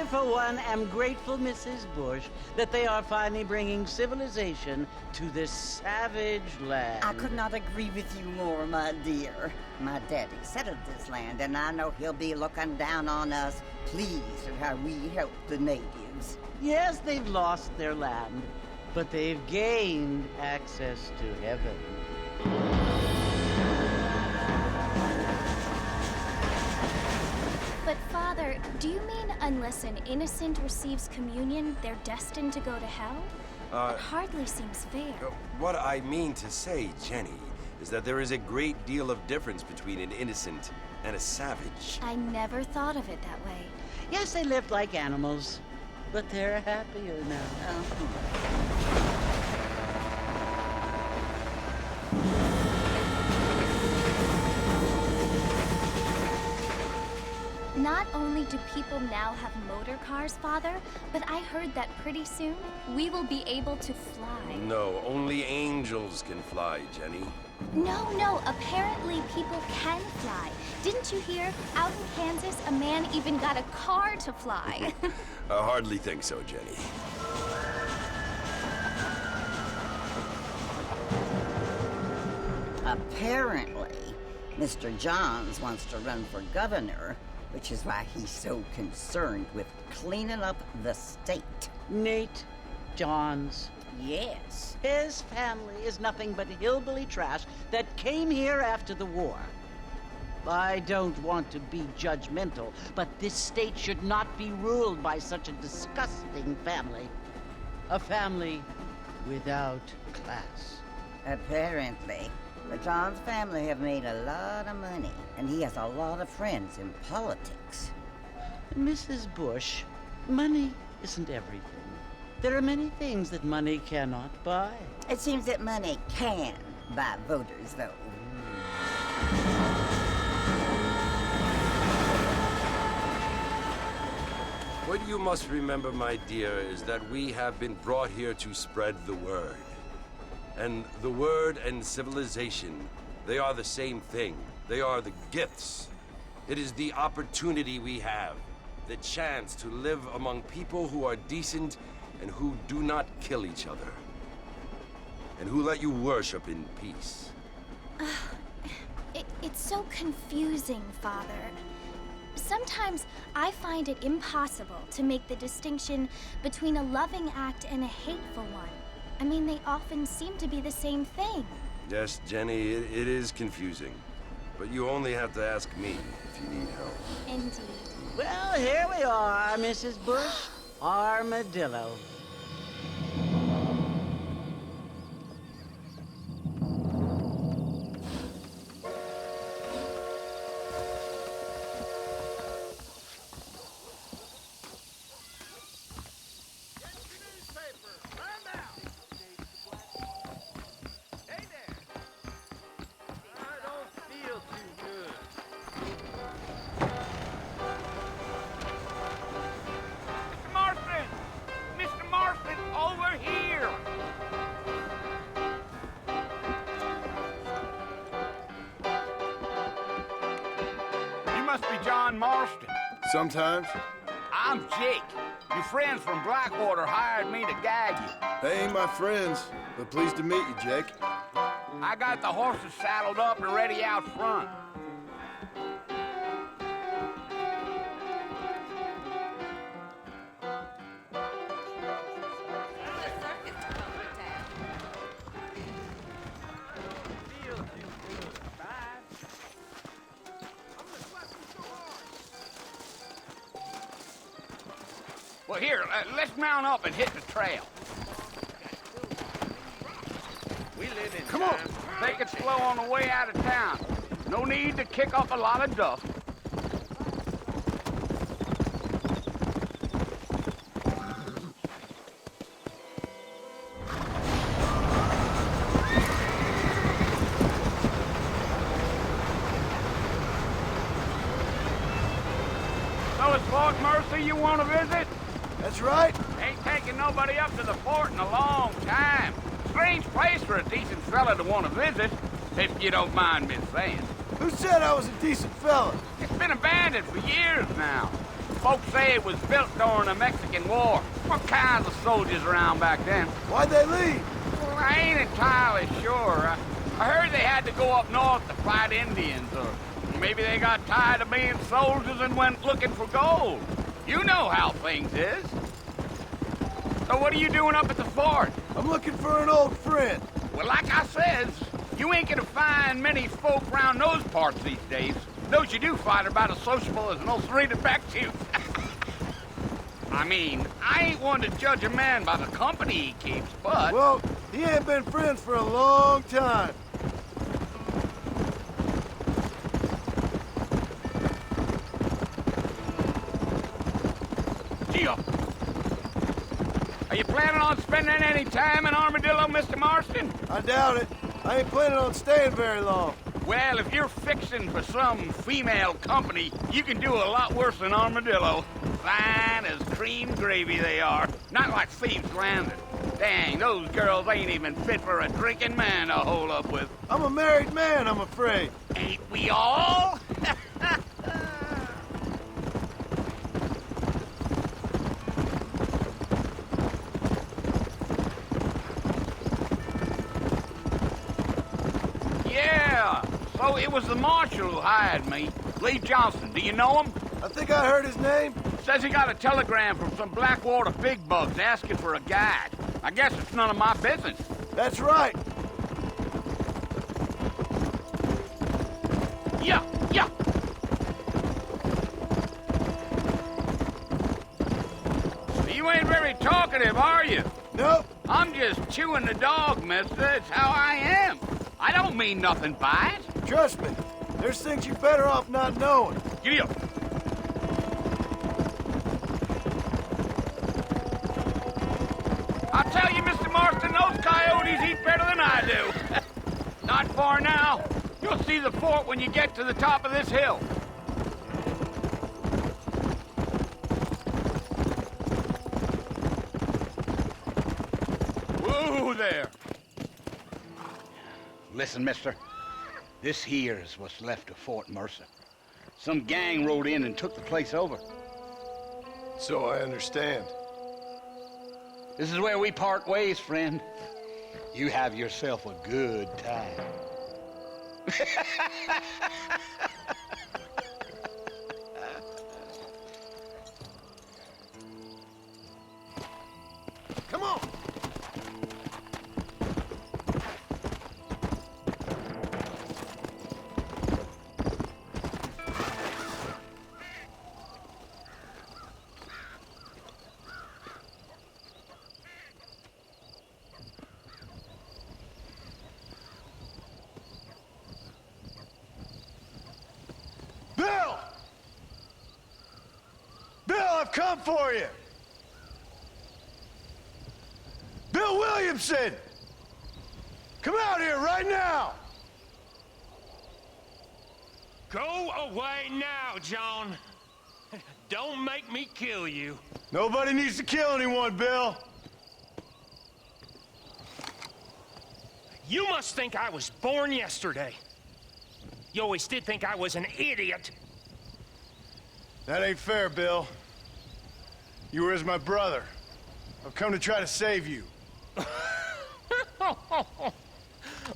for one, am grateful, Mrs. Bush, that they are finally bringing civilization to this savage land. I could not agree with you more, my dear. My daddy settled this land, and I know he'll be looking down on us, pleased at how we help the natives. Yes, they've lost their land, but they've gained access to heaven. But Father, do you mean unless an innocent receives communion, they're destined to go to hell? That hardly seems fair. What I mean to say, Jenny, is that there is a great deal of difference between an innocent and a savage. I never thought of it that way. Yes, they lived like animals, but they're happier now. Not only do people now have motor cars, Father, but I heard that pretty soon we will be able to fly. No, only angels can fly, Jenny. No, apparently people can fly. Didn't you hear? Out in Kansas, a man even got a car to fly. I hardly think so, Jenny. Apparently, Mr. Johns wants to run for governor, which is why he's so concerned with cleaning up the state. Nate Johns. Yes. His family is nothing but hillbilly trash that came here after the war. I don't want to be judgmental, but this state should not be ruled by such a disgusting family. A family without class. Apparently. The Johns family have made a lot of money, and he has a lot of friends in politics. Mrs. Bush, money isn't everything. There are many things that money cannot buy. It seems that money can buy voters, though. What you must remember, my dear, is that we have been brought here to spread the word. And the word and civilization, they are the same thing. They are the gifts. It is the opportunity we have, the chance to live among people who are decent and who do not kill each other, and who let you worship in peace. It's so confusing, Father. Sometimes I find it impossible to make the distinction between a loving act and a hateful one. I mean, they often seem to be the same thing. Yes, Jenny, it is confusing. But you only have to ask me if you need help. Indeed. Well, here we are, Mrs. Bush. Armadillo. John Marston. Sometimes. I'm Jake. Your friends from Blackwater hired me to guide you. They ain't my friends, but pleased to meet you, Jake. I got the horses saddled up and ready out front. Well, here, let's mount up and hit the trail. We live in Come on, take it slow on the way out of town. No need to kick up a lot of dust. So it's Fort Mercy you want to visit? That's right. Ain't taking nobody up to the fort in a long time. Strange place for a decent fella to want to visit, if you don't mind me saying. Who said I was a decent fella? It's been abandoned for years now. Folks say it was built during the Mexican War. What kinds of soldiers around back then? Why'd they leave? Well, I ain't entirely sure. I heard they had to go up north to fight Indians, or maybe they got tired of being soldiers and went looking for gold. You know how things is. So what are you doing up at the fort? I'm looking for an old friend. Well, like I says, you ain't gonna find many folk around those parts these days. Those you do find are about as sociable as no serrated back tooth. I mean, I ain't one to judge a man by the company he keeps, but... Well, he ain't been friends for a long time. Gio, are you planning on spending any time in Armadillo, Mr. Marston? I doubt it. I ain't planning on staying very long. Well, if you're fixing for some female company, you can do a lot worse than Armadillo. Fine as cream gravy they are. Not like Thieves Landing. Dang, those girls ain't even fit for a drinking man to hole up with. I'm a married man, I'm afraid. Ain't we all? Yeah, so it was the marshal who hired me. Lee Johnson, do you know him? I think I heard his name. Says he got a telegram from some Blackwater big bugs asking for a guide. I guess it's none of my business. That's right. Yeah. You ain't very talkative, are you? Nope. I'm just chewing the dog, mister. It's how I am. I don't mean nothing by it. Trust me. There's things you're better off not knowing. Giddy up. I'll tell you, Mr. Marston, those coyotes eat better than I do. Not far now. You'll see the fort when you get to the top of this hill. Whoa there. Listen, mister. This here is what's left of Fort Mercer. Some gang rode in and took the place over. So I understand. This is where we part ways, friend. You have yourself a good time. Come on. Bill! Bill, I've come for you! Bill Williamson! Come out here right now! Go away now, John. Don't make me kill you. Nobody needs to kill anyone, Bill. You must think I was born yesterday. You always did think I was an idiot. That ain't fair, Bill. You were as my brother. I've come to try to save you.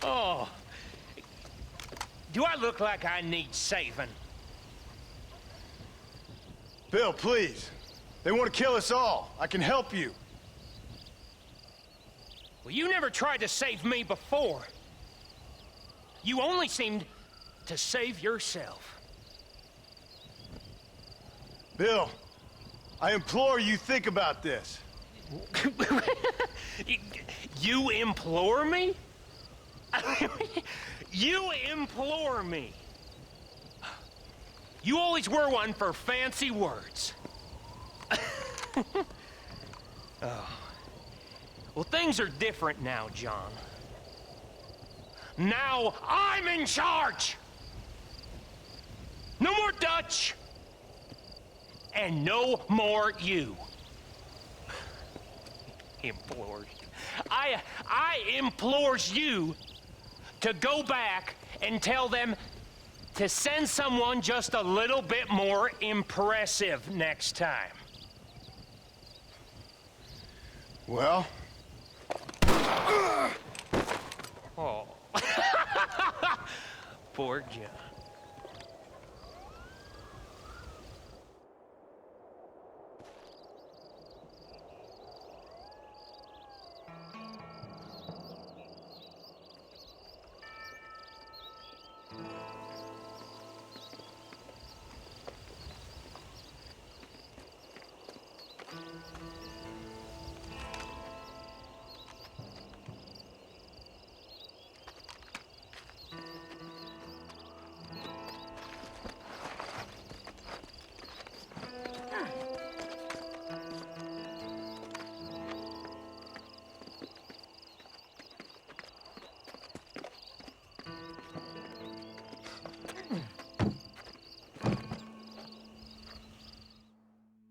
Oh. Do I look like I need saving? Bill, please. They want to kill us all. I can help you. Well, you never tried to save me before. You only seemed to save yourself. Bill, I implore you think about this. You implore me? You implore me. You always were one for fancy words. Oh. Well, things are different now, John. Now I'm in charge! No more Dutch! And no more you. Implores. I implores you to go back and tell them to send someone just a little bit more impressive next time. Well? Oh. Poor John.